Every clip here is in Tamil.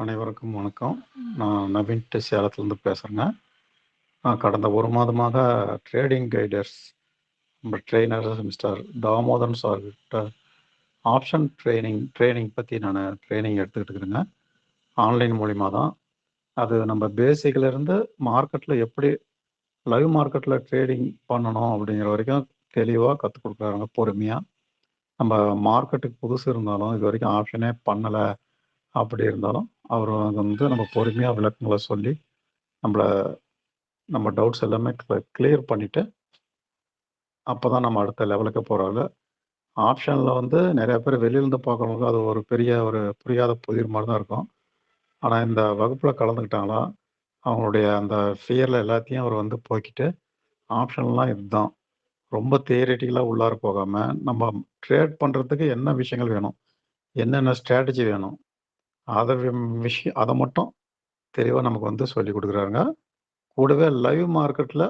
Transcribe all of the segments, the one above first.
அனைவருக்கும் வணக்கம். நான் நவீன்ட்டு சேலத்துலேருந்து பேசுகிறேங்க. நான் கடந்த 1 மாதமாக ட்ரேடிங் கைடர்ஸ் நம்ம ட்ரெய்னர் மிஸ்டர் தாமோதரன் சார் கிட்ட ஆப்ஷன் ட்ரெய்னிங் பற்றி நான் ட்ரெய்னிங் எடுத்துக்கிட்டு இருக்கிறேங்க. ஆன்லைன் மூலிமா தான். அது நம்ம பேசிக்லேருந்து மார்க்கெட்டில் எப்படி லைவ் மார்க்கெட்டில் ட்ரேடிங் பண்ணணும் அப்படிங்கிற வரைக்கும் தெளிவாக கற்றுக் கொடுக்குறாங்க பொறுமையாக. நம்ம மார்க்கெட்டுக்கு புதுசு இருந்தாலும் இது வரைக்கும் ஆப்ஷனே பண்ணலை அப்படி இருந்தாலும் அவர் வந்து நம்ம பொறுமையாக விளக்கங்களை சொல்லி நம்மள நம்ம டவுட்ஸ் எல்லாமே கிளியர் பண்ணிவிட்டு அப்போ தான் நம்ம அடுத்த லெவலுக்கு போகிறாங்க. ஆப்ஷனில் வந்து நிறைய பேர் வெளியிலேருந்து பார்க்குறவங்களுக்கு அது ஒரு பெரிய ஒரு புரியாத புதிர் மாதிரி தான் இருக்கும். ஆனால் இந்த வகுப்பில் கலந்துக்கிட்டாங்களா அவங்களுடைய அந்த ஃபியரில் எல்லாத்தையும் அவர் வந்து போக்கிட்டு ஆப்ஷன்லாம் இதுதான் ரொம்ப தியரிட்டிக்கலாக உள்ளார போகாமல் நம்ம ட்ரேட் பண்ணுறதுக்கு என்ன விஷயங்கள் வேணும், என்னென்ன ஸ்ட்ராட்டஜி வேணும், அதை அதை மட்டும் தெளிவாக நமக்கு வந்து சொல்லி கொடுக்குறாருங்க. கூடவே லைவ் மார்க்கெட்டில்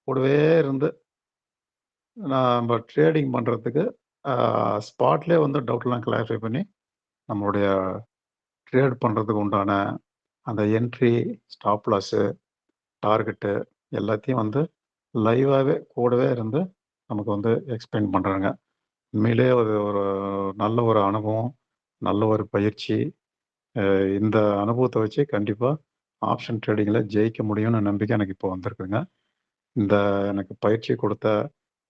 கூடவே இருந்து நம்ம ட்ரேடிங் பண்ணுறதுக்கு ஸ்பாட்லேயே வந்து டவுட்லாம் கிளாரிஃபை பண்ணி நம்மளுடைய ட்ரேட் பண்ணுறதுக்கு உண்டான அந்த என்ட்ரி, ஸ்டாப் லாஸு, டார்கெட்டு எல்லாத்தையும் வந்து லைவாகவே கூடவே இருந்து நமக்கு வந்து எக்ஸ்பிளைன் பண்ணுறாங்க. உண்மையிலே ஒரு ஒரு நல்ல ஒரு அனுபவம், நல்ல ஒரு பயிற்சி. இந்த அனுபவத்தை வச்சு கண்டிப்பாக ஆப்ஷன் ட்ரேடிங்கில் ஜெயிக்க முடியும்னு நம்பிக்கை எனக்கு இப்போ வந்திருக்குங்க. இந்த எனக்கு பயிற்சி கொடுத்த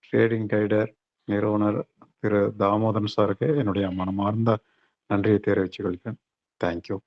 ட்ரேடிங் கைடர் நிறுவனர் திரு தாமோதரன் சாருக்கு என்னுடைய மனமார்ந்த நன்றியை தெரிவித்துக் கொள்கிறேன். தேங்க்யூ.